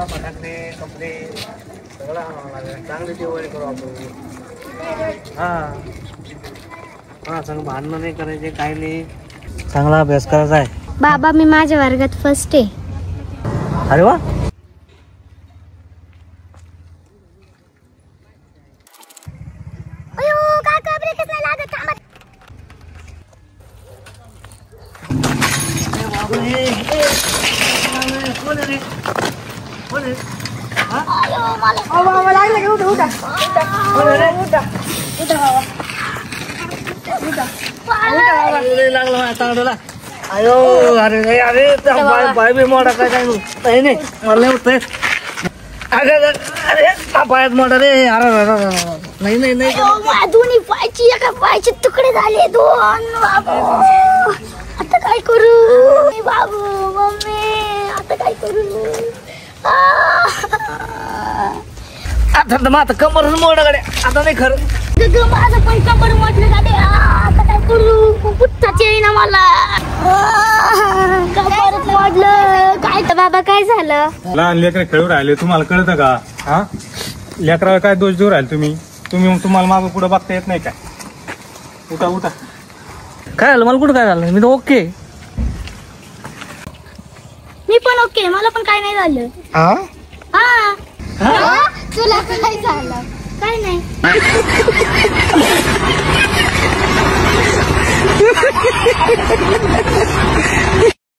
फटाकडे कपडे सगळं आणावं लागेल. चांगली दिवाळी करू आपण. हा हा चांगलं भांडणं नाही करायचे, काही नाही. चांगला अभ्यास करायचा आहे. बाबा मी माझ्या वर्गात फर्स्ट आहे. अरे वा. अयो अरे अरे पाय बी मोडा काय काय नाही मला नाही अरे अरे पायात मोडा रे. अरे नाही नाही नाही दोन्ही पायची एका पायचे तुकडे झाले दोन. बाबू आता काय करू बाबू मम्मी आता काय करू. आता मग आता कमर मोडाकडे आता नाही खरं माझं पण कमर मोडलं गाडी. आता काय करू पुट्टाच येईना मला. कमर मोडलं काय तर बाबा काय झालं. लहान लेकर खेळू राहिले तुम्हाला कळतं का? हा लेकराला काय दोष देऊ राहिले तुम्ही? तुम्हाला मागं पुढे बघता येत नाही काय? उठा उठा. काय झालं मला कुठं काय झालं? मी तर ओके. मी पण ओके मला पण काय नाही झालं. हा तुला काय झालं? काय नाही.